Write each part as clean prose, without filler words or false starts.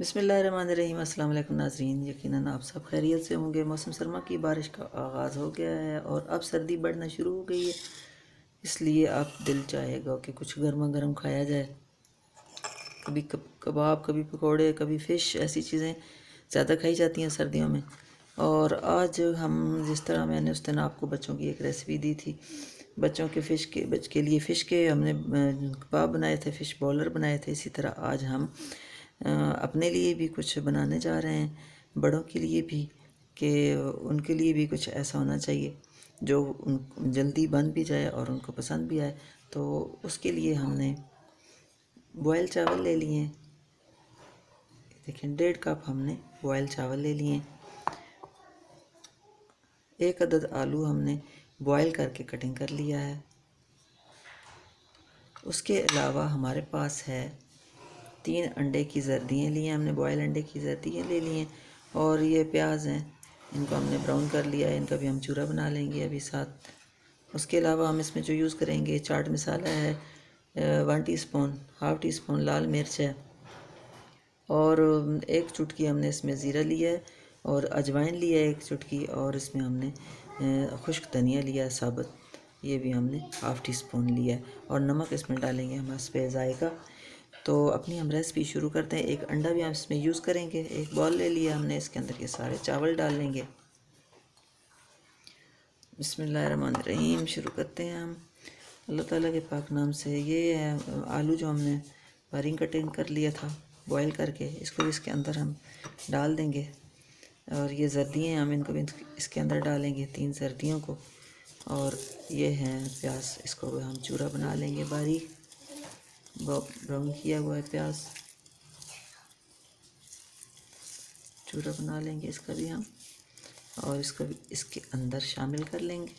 बिस्मिल्लाहिर्रहमानिर्रहीम। अस्सलाम वालेकुम नाज़रीन, यकीनन आप सब खैरियत से होंगे। मौसम सरमा की बारिश का आगाज़ हो गया है और अब सर्दी बढ़ना शुरू हो गई है, इसलिए आप दिल चाहेगा कि कुछ गर्मा गर्म खाया जाए। कभी कबाब, कभी पकोड़े, कभी फ़िश, ऐसी चीज़ें ज़्यादा खाई जाती हैं सर्दियों में। और आज हम जिस तरह मैंने उस दिन आपको बच्चों की एक रेसिपी दी थी, बच्चों के बच के लिए फ़िश के हमने कबाब बनाए थे, फ़िश बॉलर बनाए थे। इसी तरह आज हम अपने लिए भी कुछ बनाने जा रहे हैं, बड़ों के लिए भी, कि उनके लिए भी कुछ ऐसा होना चाहिए जो उन जल्दी बन भी जाए और उनको पसंद भी आए। तो उसके लिए हमने बॉयल चावल ले लिए। देखिए 1.5 कप हमने बॉयल चावल ले लिए। 1 अदद आलू हमने बॉयल करके कटिंग कर लिया है। उसके अलावा हमारे पास है 3 अंडे की जर्दियाँ ली हैं हमने, बॉयल अंडे की जर्दियाँ ले ली हैं। और ये प्याज हैं, इनको हमने ब्राउन कर लिया है, इनका भी हम चूरा बना लेंगे अभी साथ। उसके अलावा हम इसमें जो यूज़ करेंगे, चाट मसाला है 1 टीस्पून, हाफ़ टी स्पून लाल मिर्च है, और 1 चुटकी हमने इसमें ज़ीरा लिया है, और अजवाइन लिया है 1 चुटकी, और इसमें हमने खुश्क धनिया लिया है साबुत, ये भी हमने हाफ़ टी स्पून लिया है, और नमक इसमें डालेंगे हम इस पे जायका। तो अपनी हम रेसिपी शुरू करते हैं। 1 अंडा भी हम इसमें यूज़ करेंगे। एक बॉल ले लिया हमने, इसके अंदर ये सारे चावल डाल लेंगे। बिस्मिल्लाहिर्रहमानिर्रहीम, शुरू करते हैं हम अल्लाह ताला के पाक नाम से। ये है आलू जो हमने बारीक कटिंग कर लिया था बॉयल करके, इसको भी इसके अंदर हम डाल देंगे। और ये जर्दियाँ हम इनको भी इसके अंदर डालेंगे, 3 जर्दियों को। और ये हैं प्याज, इसको भी हम चूरा बना लेंगे बारीक, ब्राउन किया हुआ है प्याज, चूरा बना लेंगे इसका भी हम, और इसको भी इसके अंदर शामिल कर लेंगे।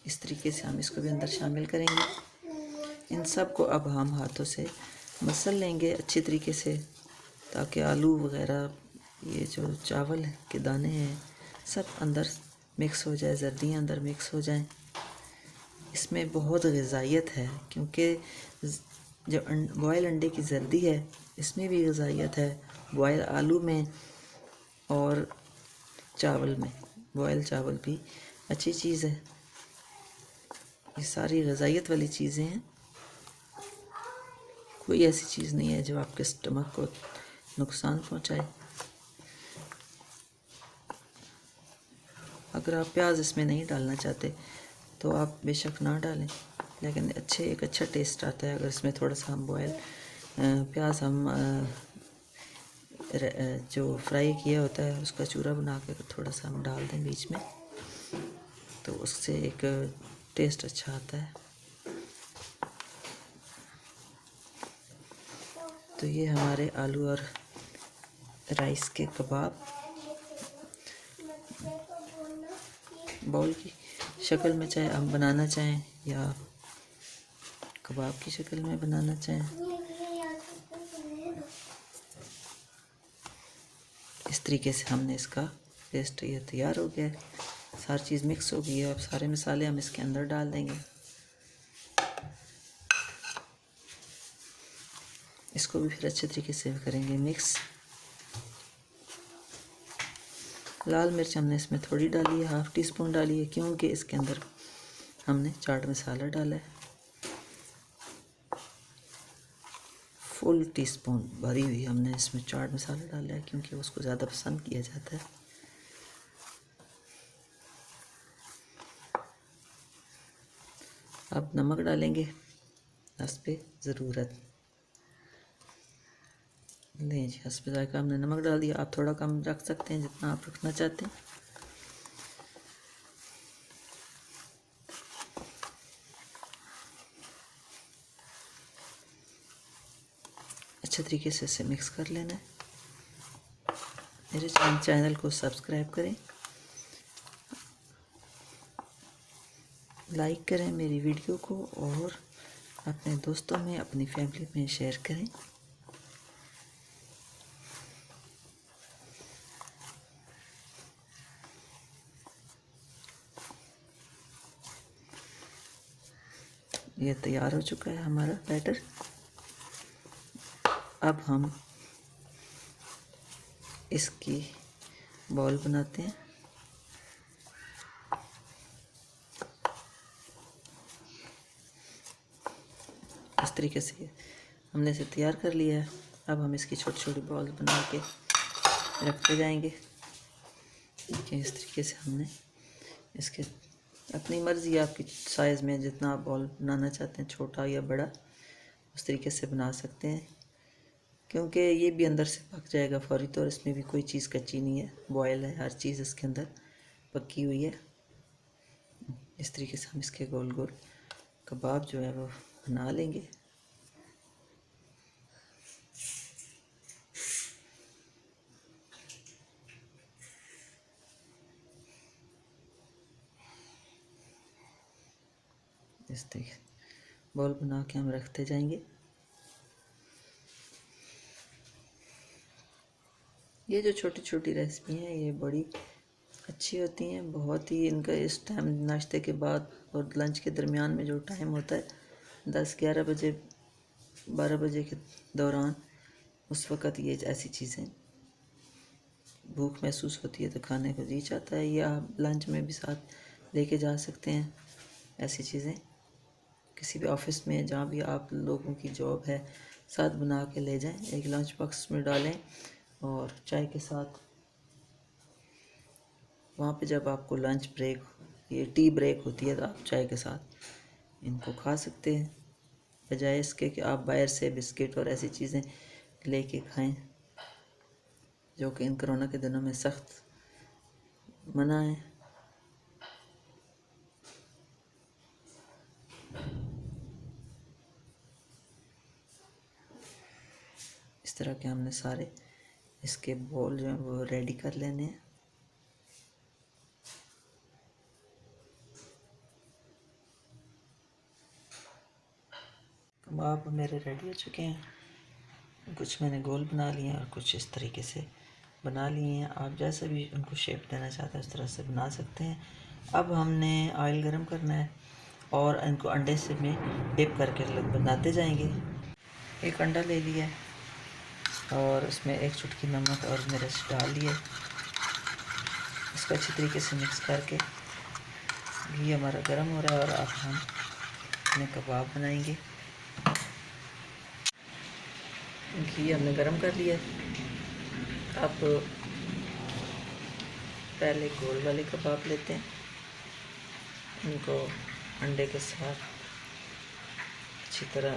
इस तरीके से हम इसको भी अंदर शामिल करेंगे। इन सब को अब हम हाथों से मसल लेंगे अच्छी तरीके से, ताकि आलू वगैरह, ये जो चावल के दाने हैं, सब अंदर मिक्स हो जाए, जर्दियाँ अंदर मिक्स हो जाएं। इसमें बहुत ग़िज़ाइयत है, क्योंकि जो बॉयल अंडे की जर्दी है, इसमें भी ग़िज़ाइयत है, बॉयल आलू में और चावल में। बॉयल चावल भी अच्छी चीज़ है। ये सारी ग़िज़ाइयत वाली चीज़ें हैं, कोई ऐसी चीज़ नहीं है जो आपके स्टमक को नुकसान पहुंचाए। अगर आप प्याज इसमें नहीं डालना चाहते तो आप बेशक ना डालें, लेकिन एक अच्छा टेस्ट आता है अगर इसमें थोड़ा सा हम बॉयल प्याज हम जो फ्राई किया होता है उसका चूरा बना के थोड़ा सा हम डाल दें बीच में, तो उससे एक टेस्ट अच्छा आता है। तो ये हमारे आलू और राइस के कबाब बाउल की शक्ल में चाहे हम बनाना चाहें या कबाब की शक्ल में बनाना चाहें, इस तरीके से हमने इसका पेस्ट ये तैयार हो गया है। सारी चीज़ मिक्स हो गई है। अब सारे मसाले हम इसके अंदर डाल देंगे। इसको भी फिर अच्छे तरीके से करेंगे मिक्स। लाल मिर्च हमने इसमें थोड़ी डाली है, हाफ़ टी स्पून डाली है, क्योंकि इसके अंदर हमने चाट मसाला डाला है। फुल टी स्पून भरी हुई हमने इसमें चाट मसाला डाला है, क्योंकि उसको ज़्यादा पसंद किया जाता है। अब नमक डालेंगे हस्बे ज़रूरत। लें जी, हस्बे ज़ायका हमने नमक डाल दिया। आप थोड़ा कम रख सकते हैं जितना आप रखना चाहते हैं। अच्छे तरीके से इसे मिक्स कर लेना है। मेरे चैनल को सब्सक्राइब करें, लाइक करें मेरी वीडियो को, और अपने दोस्तों में, अपनी फैमिली में शेयर करें। ये तैयार हो चुका है हमारा बैटर। अब हम इसकी बॉल बनाते हैं। इस तरीके से हमने इसे तैयार कर लिया है। अब हम इसकी छोटी छोटी बॉल बना के रखते जाएंगे। देखिए इस तरीके से हमने इसके अपनी मर्ज़ी आपकी साइज़ में जितना आप बॉल बनाना चाहते हैं, छोटा या बड़ा, उस तरीके से बना सकते हैं। क्योंकि ये भी अंदर से पक जाएगा फौरी तौर, इसमें भी कोई चीज़ कच्ची नहीं है, बॉयल है, हर चीज़ इसके अंदर पकी हुई है। इस तरीके से हम इसके गोल गोल कबाब जो है वो बना लेंगे। इस तरीके बॉल बना के हम रखते जाएंगे। ये जो छोटी छोटी रेसिपी हैं ये बड़ी अच्छी होती हैं, बहुत ही। इनका इस टाइम नाश्ते के बाद और लंच के दरमियान में जो टाइम होता है 10-11 बजे 12 बजे के दौरान, उस वक़्त ये ऐसी चीज़ें भूख महसूस होती है तो खाने को जी चाहता है। या आप लंच में भी साथ लेके जा सकते हैं ऐसी चीज़ें। किसी भी ऑफिस में जहाँ भी आप लोगों की जॉब है, साथ बना के ले जाएं, एक लंच बॉक्स में डालें और चाय के साथ वहाँ पे जब आपको लंच ब्रेक, ये टी ब्रेक होती है, तो आप चाय के साथ इनको खा सकते हैं, बजाय इसके कि आप बाहर से बिस्किट और ऐसी चीज़ें लेके खाएं, जो कि इन कोरोना के दिनों में सख्त मना है। इस तरह के हमने सारे इसके बॉल जो हैं वो रेडी कर लेने हैं। कबाब मेरे रेडी हो चुके हैं। कुछ मैंने गोल बना लिए हैं और कुछ इस तरीके से बना लिए हैं। आप जैसे भी उनको शेप देना चाहते हैं उस तरह से बना सकते हैं। अब हमने ऑयल गरम करना है और इनको अंडे से में डिप करके बनाते जाएंगे। एक अंडा ले लिया है और उसमें एक चुटकी नमक और मिर्च डाल दिए। इसको अच्छी तरीके से मिक्स करके घी हमारा गर्म हो रहा है और अब हम अपने कबाब बनाएंगे। घी हमने गर्म कर लिया। अब पहले गोल वाले कबाब लेते हैं, उनको अंडे के साथ अच्छी तरह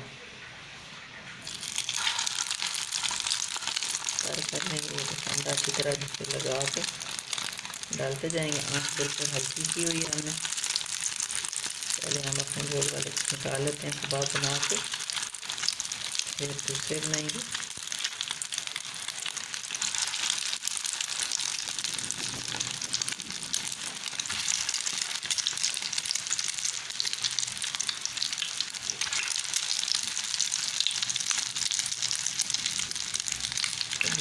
फ्राई कर लेंगे। अंडा अच्छी तरह से लगा के डालते जाएंगे। आँच बिल्कुल हल्की की हुई है हमने। पहले हम अपने गोल वाले निकाल लेते हैं कबाब बना के, फिर दूसरे बनाएंगे।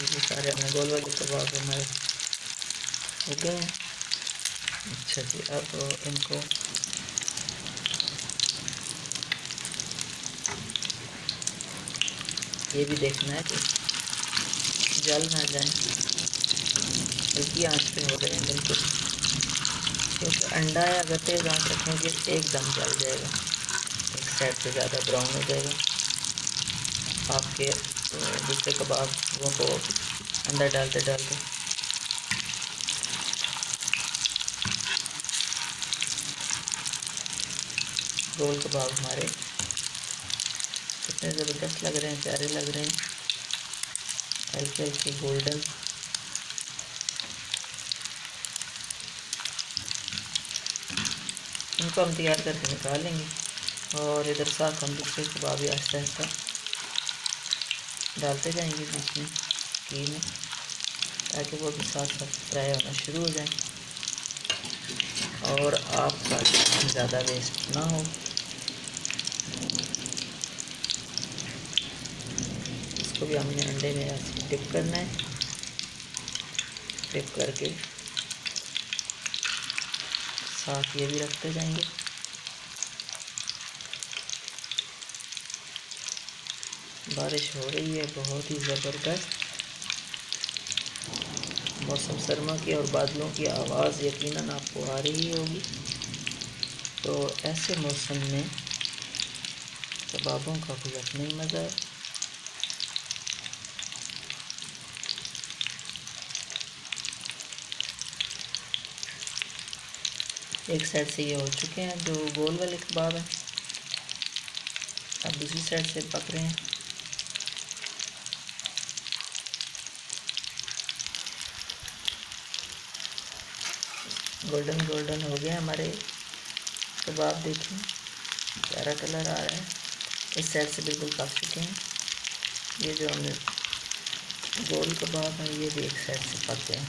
ये सारे अपने गोल वाले कबाब हमारे हो गए हैं। अच्छा जी, अब इनको ये भी देखना है कि जल ना जाए, हल्की आंच पे हो रहे हैं बिल्कुल, क्योंकि अंडा है, अगर तेज़ आंच रखेंगे एकदम जल जाएगा, एक साइड से ज़्यादा ब्राउन हो जाएगा। आपके दूसरे कबाबों को अंदर डालते डालते रोल कबाब हमारे कितने ज़बरदस्त लग रहे हैं, प्यारे लग रहे हैं, हल्के हल्के गोल्डन। इनको हम तैयार करके निकालेंगे और इधर साथ हम दूसरे कबाब भी आहिस्ता आहिस्ता डालते जाएंगे बीच में घी में, ताकि वो भी साथ साथ फ्राई होना शुरू हो जाए और आपका टाइम ज़्यादा वेस्ट ना हो। इसको भी हमने अंडे में ऐसे डिप करना है, डिप करके साथ ये भी रखते जाएंगे। बारिश हो रही है बहुत ही ज़बरदस्त। मौसम सरमा की और बादलों की आवाज़ यकीनन आपको आ रही होगी। तो ऐसे मौसम में कबाबों का कोई अपना ही मज़ा है। एक साइड से ये हो चुके हैं जो गोल वाले कबाब हैं, अब दूसरी साइड से पक रहे हैं। गोल्डन गोल्डन हो गए हमारे कबाब, देखिए प्यारा कलर आ रहा है। इस साइड से बिल्कुल पक चुके हैं। ये जो हमने गोल कबाब हैं ये भी एक साइड से पक गए हैं।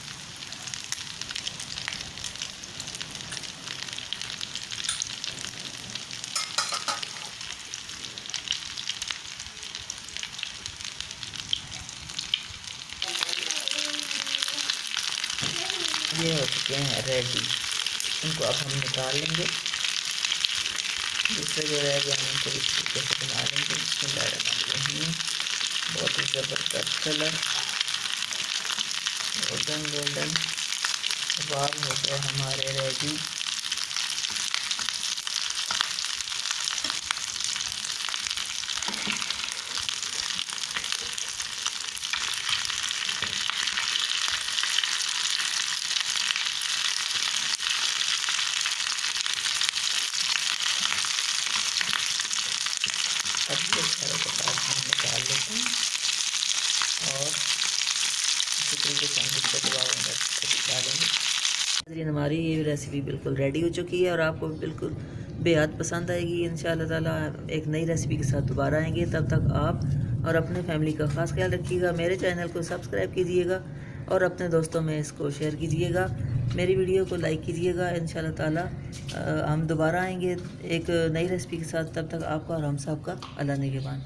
ये हो चुके हैं रेडी। इनको अब हम निकाल लेंगे। दूसरे जो रह गए हम इनको इस तरीके से बना लेंगे। बिस्मिल्लाहिर्रहमानिर्रहीम। बहुत ही ज़बरदस्त कलर, गोल्डन गोल्डन कबाब हो गए हमारे रेडी। अब ये सारे कबाब हम निकाल लेते हैं और इसी तरीके से हम दूसरे कबाबों में डालेंगे। नाज़रीन, हमारी ये रेसिपी बिल्कुल रेडी हो चुकी है और आपको बिल्कुल बेहद पसंद आएगी इंशाअल्लाह ताला। एक नई रेसिपी के साथ दोबारा आएंगे। तब तक आप और अपने फैमिली का ख़ास ख्याल रखिएगा। मेरे चैनल को सब्सक्राइब कीजिएगा और अपने दोस्तों में इसको शेयर कीजिएगा। मेरी वीडियो को लाइक कीजिएगा। इंशाअल्लाह ताला हम दोबारा आएंगे एक नई रेसिपी के साथ। तब तक आपका और हम सब का अल्लाह निगहबान।